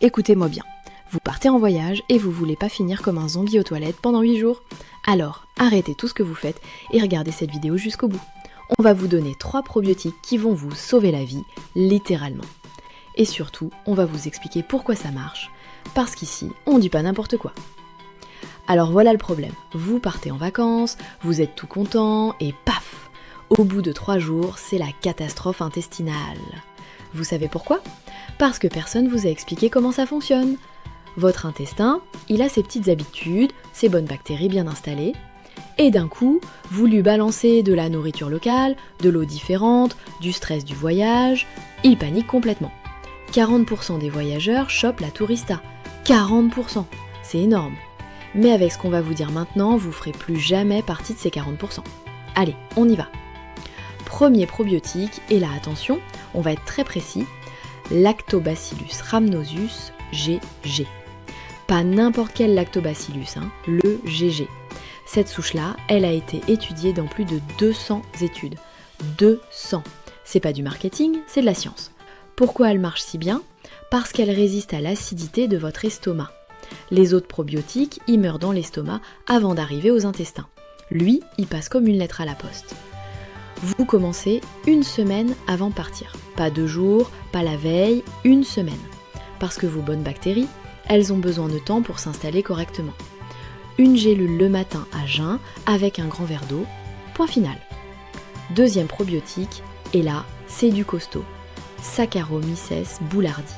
Écoutez-moi bien, vous partez en voyage et vous voulez pas finir comme un zombie aux toilettes pendant 8 jours. Alors, arrêtez tout ce que vous faites et regardez cette vidéo jusqu'au bout. On va vous donner 3 probiotiques qui vont vous sauver la vie, littéralement. Et surtout, on va vous expliquer pourquoi ça marche, parce qu'ici, on dit pas n'importe quoi. Alors voilà le problème, vous partez en vacances, vous êtes tout content et paf! Au bout de 3 jours, c'est la catastrophe intestinale. Vous savez pourquoi ? Parce que personne vous a expliqué comment ça fonctionne. Votre intestin, il a ses petites habitudes, ses bonnes bactéries bien installées, et d'un coup, vous lui balancez de la nourriture locale, de l'eau différente, du stress du voyage, il panique complètement. 40% des voyageurs chopent la tourista. 40%, c'est énorme. Mais avec ce qu'on va vous dire maintenant, vous ferez plus jamais partie de ces 40%. Allez, on y va. Premier probiotique, et là attention, on va être très précis, Lactobacillus rhamnosus GG. Pas n'importe quel lactobacillus, le GG. Cette souche-là, elle a été étudiée dans plus de 200 études. 200. C'est pas du marketing, c'est de la science. Pourquoi elle marche si bien ? Parce qu'elle résiste à l'acidité de votre estomac. Les autres probiotiques, ils meurent dans l'estomac avant d'arriver aux intestins. Lui, il passe comme une lettre à la poste. Vous commencez 1 semaine avant de partir. Pas 2 jours, pas la veille, 1 semaine. Parce que vos bonnes bactéries, elles ont besoin de temps pour s'installer correctement. 1 gélule le matin à jeun avec un grand verre d'eau. Point final. Deuxième probiotique, et là, c'est du costaud. Saccharomyces boulardii.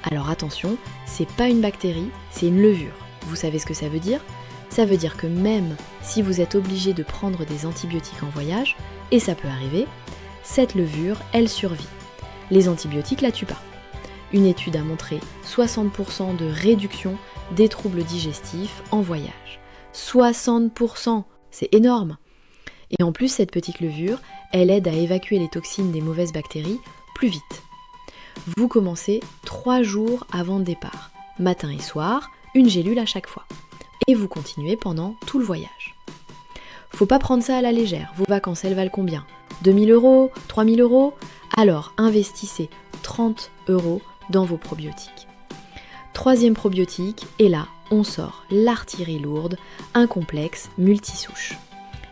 Alors attention, c'est pas une bactérie, c'est une levure. Vous savez ce que ça veut dire ? Ça veut dire que même si vous êtes obligé de prendre des antibiotiques en voyage, et ça peut arriver, cette levure, elle survit. Les antibiotiques la tuent pas. Une étude a montré 60% de réduction des troubles digestifs en voyage. 60%, c'est énorme. Et en plus, cette petite levure, elle aide à évacuer les toxines des mauvaises bactéries plus vite. Vous commencez 3 jours avant le départ, matin et soir, 1 gélule à chaque fois. Et vous continuez pendant tout le voyage. Faut pas prendre ça à la légère, vos vacances elles valent combien ? 2 000 €, 3 000 €? Alors investissez 30 € dans vos probiotiques. Troisième probiotique, et là on sort l'artillerie lourde, un complexe multisouche.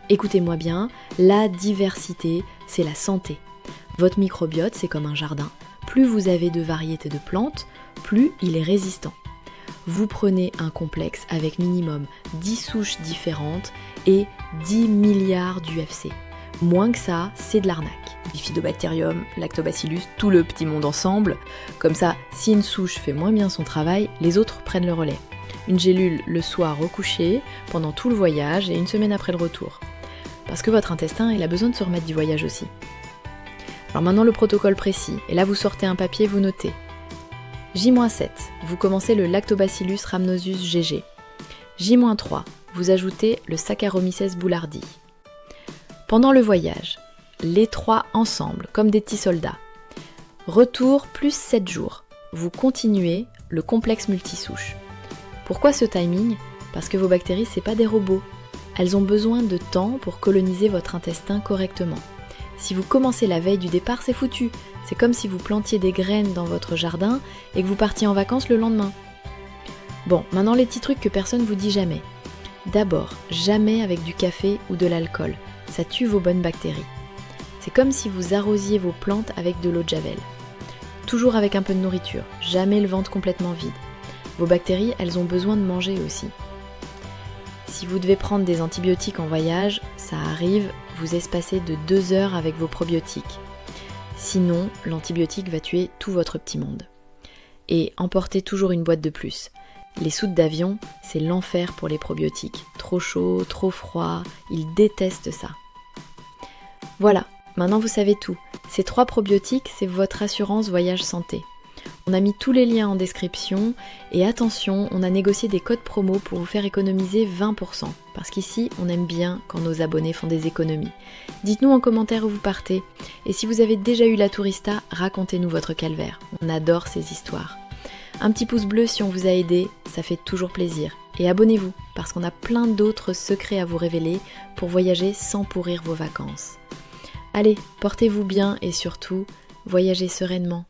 Écoutez-moi bien, la diversité c'est la santé. Votre microbiote c'est comme un jardin, plus vous avez de variétés de plantes, plus il est résistant. Vous prenez un complexe avec minimum 10 souches différentes et 10 milliards d'UFC. Moins que ça, c'est de l'arnaque. Bifidobacterium, lactobacillus, tout le petit monde ensemble. Comme ça, si une souche fait moins bien son travail, les autres prennent le relais. Une gélule le soir au coucher, pendant tout le voyage et 1 semaine après le retour. Parce que votre intestin, il a besoin de se remettre du voyage aussi. Alors maintenant le protocole précis, et là vous sortez un papier, vous notez. J-7, vous commencez le Lactobacillus rhamnosus GG. J-3, vous ajoutez le Saccharomyces boulardii. Pendant le voyage, les 3 ensemble, comme des petits soldats. Retour plus 7 jours, vous continuez le complexe multisouche. Pourquoi ce timing ? Parce que vos bactéries, c'est pas des robots. Elles ont besoin de temps pour coloniser votre intestin correctement. Si vous commencez la veille du départ, c'est foutu. C'est comme si vous plantiez des graines dans votre jardin et que vous partiez en vacances le lendemain. Bon, maintenant les petits trucs que personne vous dit jamais. D'abord, jamais avec du café ou de l'alcool. Ça tue vos bonnes bactéries. C'est comme si vous arrosiez vos plantes avec de l'eau de javel. Toujours avec un peu de nourriture, jamais le ventre complètement vide. Vos bactéries, elles ont besoin de manger aussi. Si vous devez prendre des antibiotiques en voyage, ça arrive, vous espacez de 2 heures avec vos probiotiques. Sinon, l'antibiotique va tuer tout votre petit monde. Et emportez toujours une boîte de plus. Les soutes d'avion, c'est l'enfer pour les probiotiques. Trop chaud, trop froid, ils détestent ça. Voilà, maintenant vous savez tout. Ces 3 probiotiques, c'est votre assurance voyage santé. On a mis tous les liens en description et attention, on a négocié des codes promo pour vous faire économiser 20%. Parce qu'ici, on aime bien quand nos abonnés font des économies. Dites-nous en commentaire où vous partez. Et si vous avez déjà eu la tourista, racontez-nous votre calvaire. On adore ces histoires. Un petit pouce bleu si on vous a aidé, ça fait toujours plaisir. Et abonnez-vous, parce qu'on a plein d'autres secrets à vous révéler pour voyager sans pourrir vos vacances. Allez, portez-vous bien et surtout, voyagez sereinement.